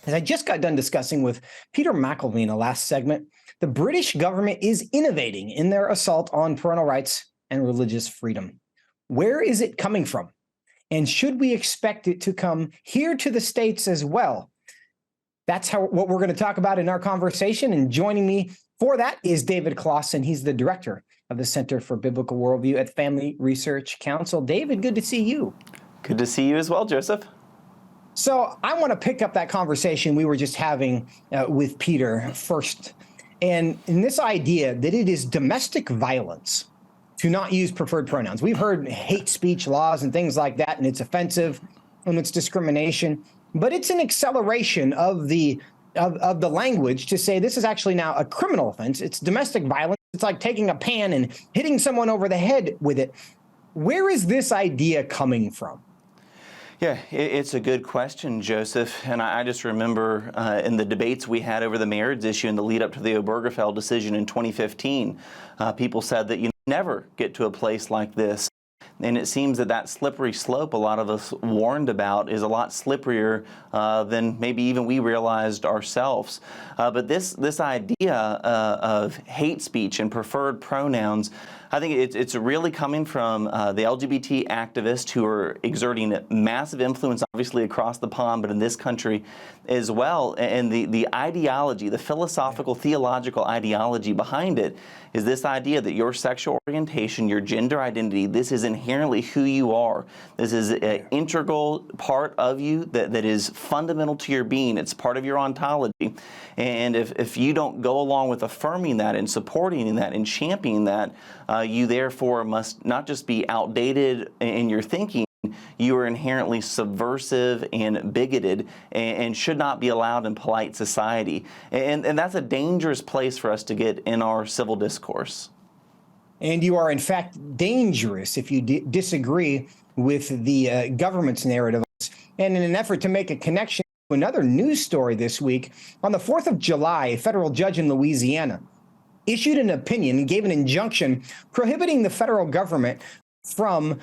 As I just got done discussing with Peter McElveen in the last segment, the British government is innovating in their assault on parental rights and religious freedom. Where is it coming from? And should we expect it to come here to the States as well? That's what we're going to talk about in our conversation. And joining me for that is David Closson. He's the director of the Center for Biblical Worldview at Family Research Council. David, good to see you. Good to see you as well, Joseph. So I want to pick up that conversation we were just having with Peter first. And in this idea that it is domestic violence to not use preferred pronouns. We've heard hate speech laws and things like that, and it's offensive and it's discrimination. But it's an acceleration of the language to say this is actually now a criminal offense. It's domestic violence. It's like taking a pan and hitting someone over the head with it. Where is this idea coming from? Yeah, it's a good question, Joseph. And I just remember in the debates we had over the marriage issue in the lead up to the Obergefell decision in 2015, people said that you never get to a place like this. And it seems that slippery slope a lot of us warned about is a lot slipperier than maybe even we realized ourselves. But this idea of hate speech and preferred pronouns, I think it's really coming from the LGBT activists who are exerting massive influence, obviously across the pond, but in this country as well. And the ideology, the philosophical, theological ideology behind it is this idea that your sexual orientation, your gender identity, this is inherently who you are. This is an integral part of you that is fundamental to your being. It's part of your ontology. And if you don't go along with affirming that and supporting that and championing that, you therefore must not just be outdated in your thinking, you are inherently subversive and bigoted and should not be allowed in polite society. And that's a dangerous place for us to get in our civil discourse. And you are, in fact, dangerous if you disagree with the government's narrative. And in an effort to make a connection to another news story this week, on the 4th of July, a federal judge in Louisiana issued an opinion and gave an injunction prohibiting the federal government from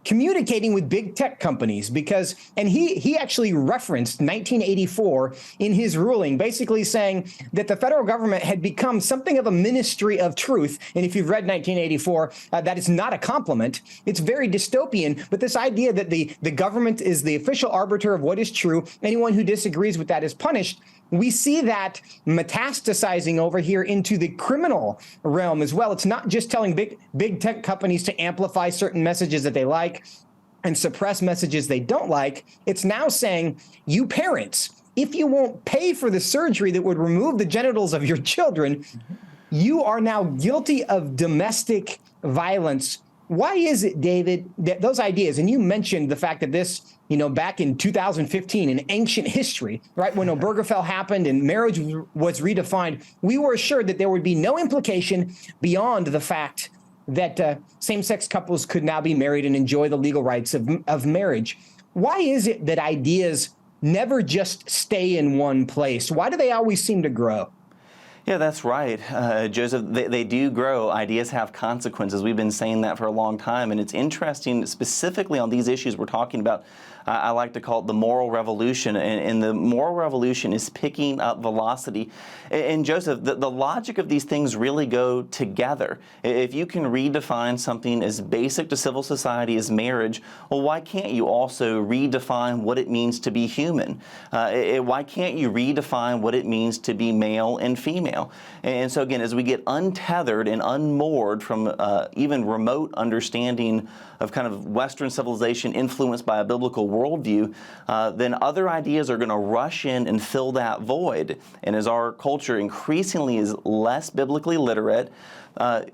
communicating with big tech companies because, and he actually referenced 1984 in his ruling, basically saying that the federal government had become something of a ministry of truth. And if you've read 1984, that is not a compliment. It's very dystopian, but this idea that the government is the official arbiter of what is true, anyone who disagrees with that is punished. We see that metastasizing over here into the criminal realm as well. It's not just telling big tech companies to amplify certain messages that they like and suppress messages they don't like. It's now saying, you parents, if you won't pay for the surgery that would remove the genitals of your children, you are now guilty of domestic violence. Why is it, David, that those ideas, and you mentioned the fact that this, back in 2015 in ancient history, right, when Obergefell happened and marriage was redefined, we were assured that there would be no implication beyond the fact that same-sex couples could now be married and enjoy the legal rights of marriage. Why is it that ideas never just stay in one place? Why do they always seem to grow? Yeah, that's right, Joseph. They do grow. Ideas have consequences. We've been saying that for a long time. And it's interesting, specifically on these issues we're talking about, I like to call it the moral revolution. And the moral revolution is picking up velocity. And Joseph, the logic of these things really go together. If you can redefine something as basic to civil society as marriage, well, why can't you also redefine what it means to be human? Why can't you redefine what it means to be male and female? And so again, as we get untethered and unmoored from even remote understanding of kind of Western civilization influenced by a biblical worldview, then other ideas are going to rush in and fill that void. And as our culture increasingly is less biblically literate,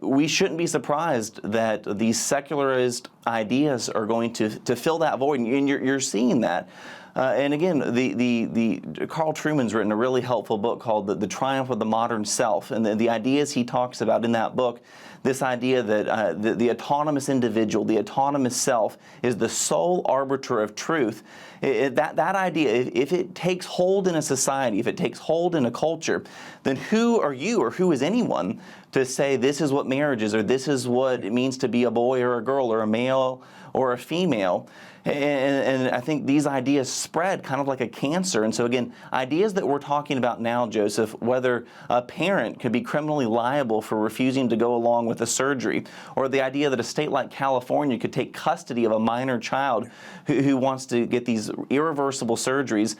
we shouldn't be surprised that these secularized ideas are going to fill that void. And you're seeing that. And again, the Carl Trueman's written a really helpful book called The Triumph of the Modern Self. And the ideas he talks about in that book, this idea that the autonomous individual, the autonomous self, is the sole arbiter of truth. That idea, if it takes hold in a society, if it takes hold in a culture, then who are you or who is anyone to say this is what marriage is or this is what it means to be a boy or a girl or a male or a female. And I think these ideas spread kind of like a cancer. And so again, ideas that we're talking about now, Joseph, whether a parent could be criminally liable for refusing to go along with a surgery, or the idea that a state like California could take custody of a minor child who wants to get these irreversible surgeries.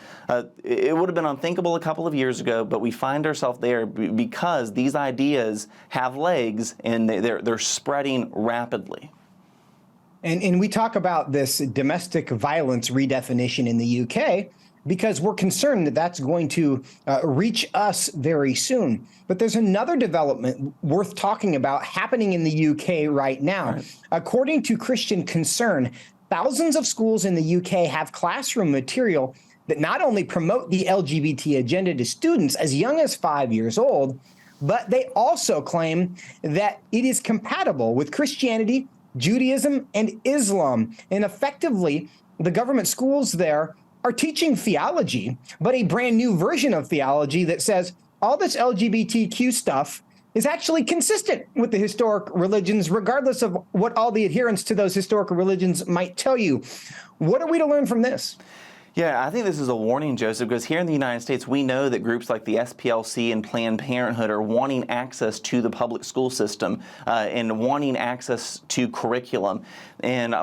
It would have been unthinkable a couple of years ago, but we find ourselves there because these ideas have legs and they're spreading rapidly. And we talk about this domestic violence redefinition in the UK because we're concerned that that's going to reach us very soon. But there's another development worth talking about happening in the UK right now. Right. According to Christian Concern, thousands of schools in the UK have classroom material that not only promote the LGBT agenda to students as young as 5 years old, but they also claim that it is compatible with Christianity, Judaism, and Islam. And effectively, the government schools there are teaching theology, but a brand new version of theology that says all this LGBTQ stuff is actually consistent with the historic religions, regardless of what all the adherents to those historical religions might tell you. What are we to learn from this? Yeah, I think this is a warning, Joseph, because here in the United States, we know that groups like the SPLC and Planned Parenthood are wanting access to the public school system and wanting access to curriculum. And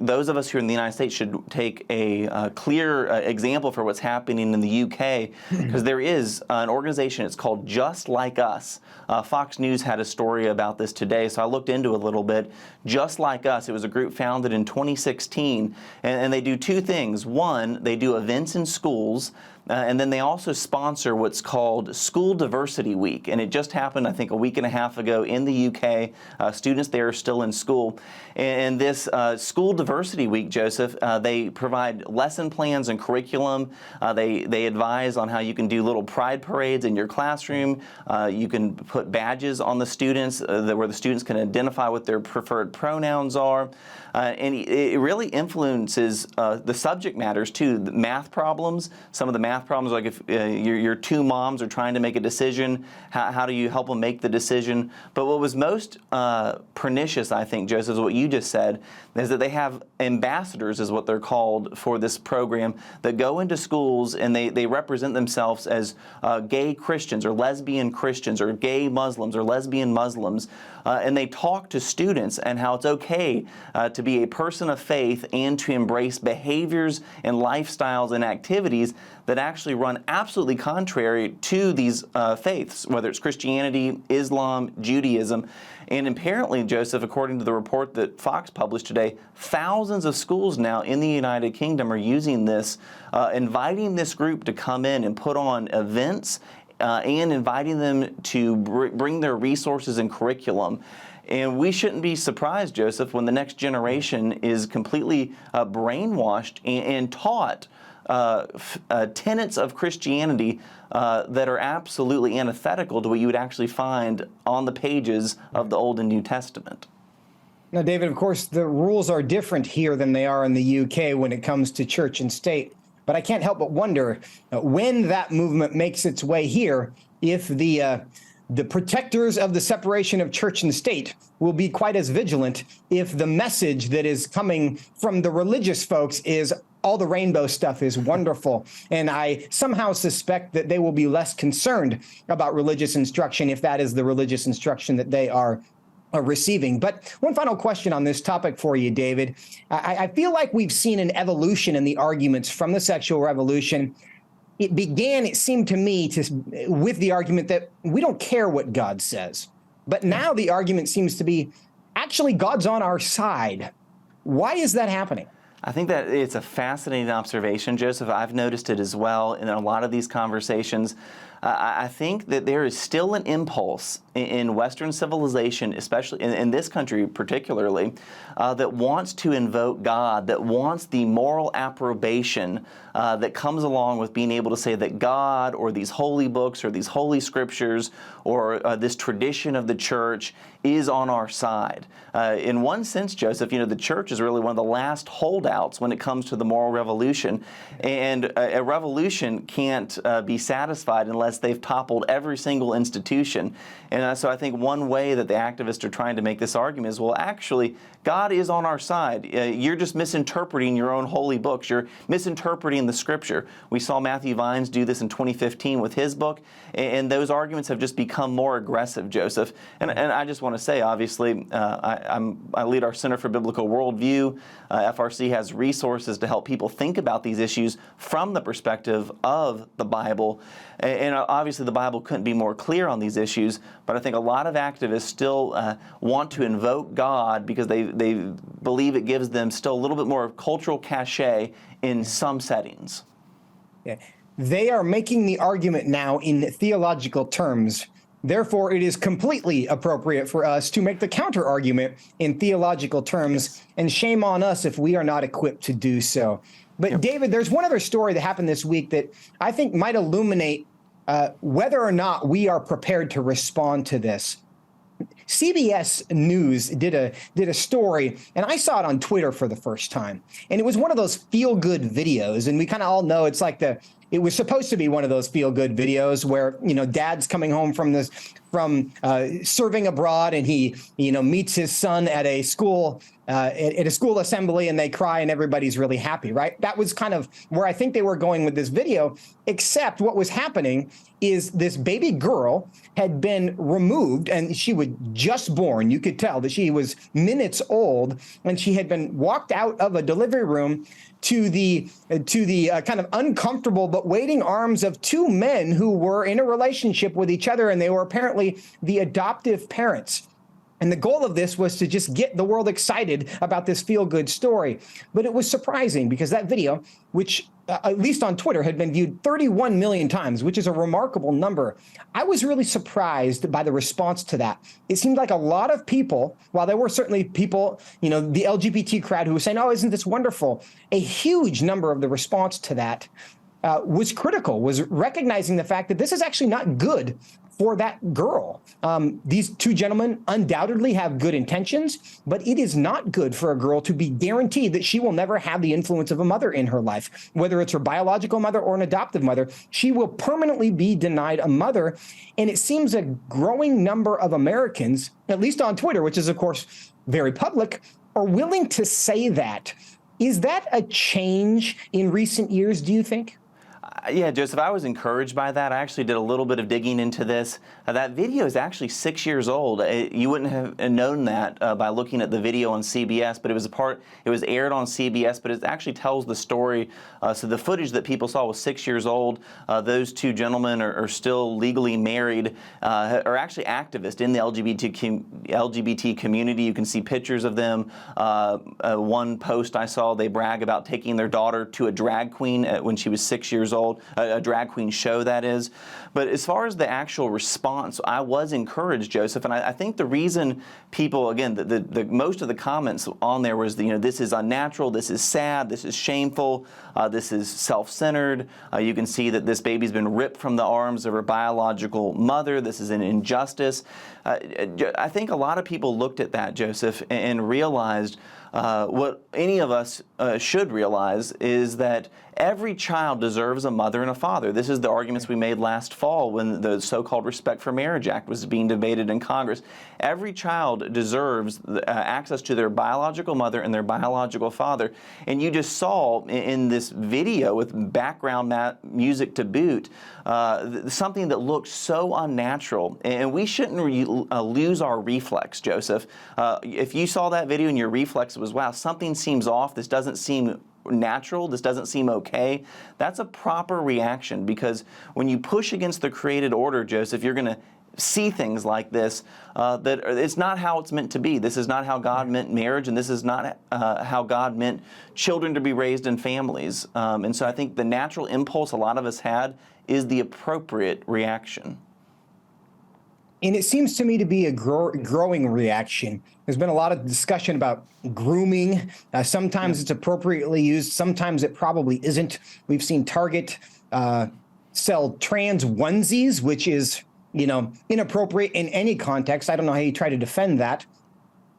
those of us here in the United States should take a clear example for what's happening in the UK, because there is an organization, it's called Just Like Us. Fox News had a story about this today, so I looked into it a little bit. Just Like Us, it was a group founded in 2016, and they do two things. One, they do events in schools, and then they also sponsor what's called School Diversity Week. And it just happened, I think, a week and a half ago in the UK. Students there are still in school. And this School Diversity Week, Joseph, they provide lesson plans and curriculum. They advise on how you can do little pride parades in your classroom. You can put badges on the students where the students can identify what their preferred pronouns are. And it really influences the subject matters too. The math problems, some of the math problems, like if your two moms are trying to make a decision, how do you help them make the decision? But what was most pernicious, I think, Joseph, is what you just said, is that they have ambassadors, is what they're called, for this program, that go into schools and they represent themselves as gay Christians or lesbian Christians or gay Muslims or lesbian Muslims, and they talk to students and how it's okay to be a person of faith and to embrace behaviors and lifestyles and activities that actually run absolutely contrary to these faiths, whether it's Christianity, Islam, Judaism. And apparently, Joseph, according to the report that Fox published today, thousands of schools now in the United Kingdom are using this, inviting this group to come in and put on events and inviting them to bring their resources and curriculum. And we shouldn't be surprised, Joseph, when the next generation is completely brainwashed and taught tenets of Christianity that are absolutely antithetical to what you would actually find on the pages of the Old and New Testament. Now, David, of course, the rules are different here than they are in the UK when it comes to church and state. But I can't help but wonder when that movement makes its way here, if the protectors of the separation of church and state will be quite as vigilant if the message that is coming from the religious folks is all the rainbow stuff is wonderful. And I somehow suspect that they will be less concerned about religious instruction if that is the religious instruction that they are receiving. But one final question on this topic for you, David. I feel like we've seen an evolution in the arguments from the sexual revolution. It began, it seemed to me, with the argument that we don't care what God says. But now the argument seems to be, actually, God's on our side. Why is that happening? I think that it's a fascinating observation, Joseph. I've noticed it as well in a lot of these conversations. I think that there is still an impulse in Western civilization, especially in this country particularly, that wants to invoke God, that wants the moral approbation that comes along with being able to say that God or these holy books or these holy scriptures or this tradition of the church is on our side. In one sense, Joseph, the church is really one of the last holdouts handouts when it comes to the moral revolution. And a revolution can't be satisfied unless they've toppled every single institution. And so I think one way that the activists are trying to make this argument is, well, actually, God is on our side. You're just misinterpreting your own holy books. You're misinterpreting the Scripture. We saw Matthew Vines do this in 2015 with his book, and those arguments have just become more aggressive, Joseph. And I just want to say, obviously, I lead our Center for Biblical Worldview. FRC has resources to help people think about these issues from the perspective of the Bible. And obviously, the Bible couldn't be more clear on these issues, but I think a lot of activists still want to invoke God because they believe it gives them still a little bit more cultural cachet in some settings. Yeah. They are making the argument now in theological terms. Therefore, it is completely appropriate for us to make the counter argument in theological terms, and shame on us if we are not equipped to do so. But yep. David, there's one other story that happened this week that I think might illuminate whether or not we are prepared to respond to this. CBS News did a story, and I saw it on Twitter for the first time. And it was one of those feel-good videos, and we kind of all know it's like it was supposed to be one of those feel-good videos where, dad's coming home from serving abroad, and he, meets his son at a school at a school assembly, and they cry, and everybody's really happy, right? That was kind of where I think they were going with this video, except what was happening is this baby girl had been removed, and she was just born. You could tell that she was minutes old, and she had been walked out of a delivery room to the kind of uncomfortable but waiting arms of two men who were in a relationship with each other, and they were apparently the adoptive parents. And the goal of this was to just get the world excited about this feel-good story. But it was surprising because that video, which at least on Twitter had been viewed 31 million times, which is a remarkable number. I was really surprised by the response to that. It seemed like a lot of people, while there were certainly people, the LGBT crowd who was saying, oh, isn't this wonderful? A huge number of the response to that was critical, was recognizing the fact that this is actually not good for that girl. These two gentlemen undoubtedly have good intentions, but it is not good for a girl to be guaranteed that she will never have the influence of a mother in her life, whether it's her biological mother or an adoptive mother. She will permanently be denied a mother. And it seems a growing number of Americans, at least on Twitter, which is, of course, very public, are willing to say that. Is that a change in recent years, do you think? Yeah, Joseph, I was encouraged by that. I actually did a little bit of digging into this. That video is actually 6 years old. You wouldn't have known that by looking at the video on CBS, but it was aired on CBS, but it actually tells the story. So the footage that people saw was 6 years old. Those two gentlemen are still legally married, are actually activists in the LGBT community. You can see pictures of them. One post I saw, they brag about taking their daughter to a drag queen when she was 6 years old. A drag queen show, that is. But as far as the actual response, I was encouraged, Joseph, and I think the reason people, again, the most of the comments on there was, this is unnatural, this is sad, this is shameful, this is self-centered. You can see that this baby's been ripped from the arms of her biological mother. This is an injustice. I think a lot of people looked at that, Joseph, and realized what any of us should realize is that every child deserves a mother and a father. This is the arguments we made last fall when the so-called Respect for Marriage Act was being debated in Congress. Every child deserves access to their biological mother and their biological father. And you just saw in this video with background music to boot, something that looked so unnatural. And we shouldn't lose our reflex, Joseph. If you saw that video and your reflex was, wow, something seems off, this doesn't seem natural, this doesn't seem okay, that's a proper reaction, because when you push against the created order, Joseph, you're going to see things like this, that it's not how it's meant to be. This is not how God meant marriage, and this is not how God meant children to be raised in families. And so I think the natural impulse a lot of us had is the appropriate reaction. And it seems to me to be a growing reaction. There's been a lot of discussion about grooming. Sometimes it's appropriately used. Sometimes it probably isn't. We've seen Target sell trans onesies, which is, inappropriate in any context. I don't know how you try to defend that.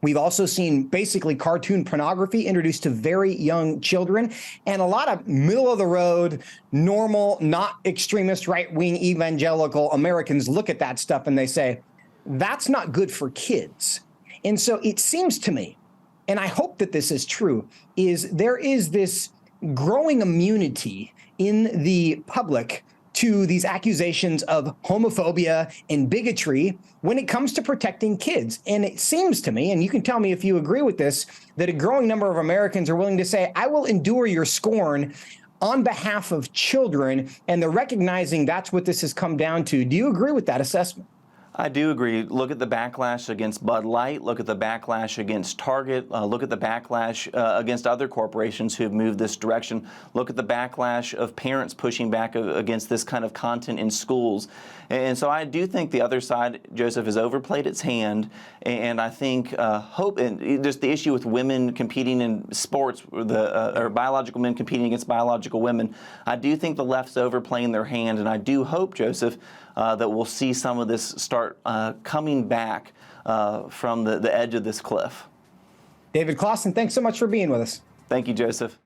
We've also seen basically cartoon pornography introduced to very young children, and a lot of middle of the road, normal, not extremist, right-wing evangelical Americans look at that stuff and they say, that's not good for kids. And so it seems to me, and I hope that this is true, is there is this growing immunity in the public to these accusations of homophobia and bigotry when it comes to protecting kids. And it seems to me, and you can tell me if you agree with this, that a growing number of Americans are willing to say, I will endure your scorn on behalf of children, and they're recognizing that's what this has come down to. Do you agree with that assessment? I do agree. Look at the backlash against Bud Light. Look at the backlash against Target. Look at the backlash against other corporations who have moved this direction. Look at the backlash of parents pushing back against this kind of content in schools. And so I do think the other side, Joseph, has overplayed its hand. And I think and just the issue with women competing in sports, or biological men competing against biological women. I do think the left's overplaying their hand, and I do hope, Joseph, that we'll see some of this start coming back from the edge of this cliff. David Closson, thanks so much for being with us. Thank you, Joseph.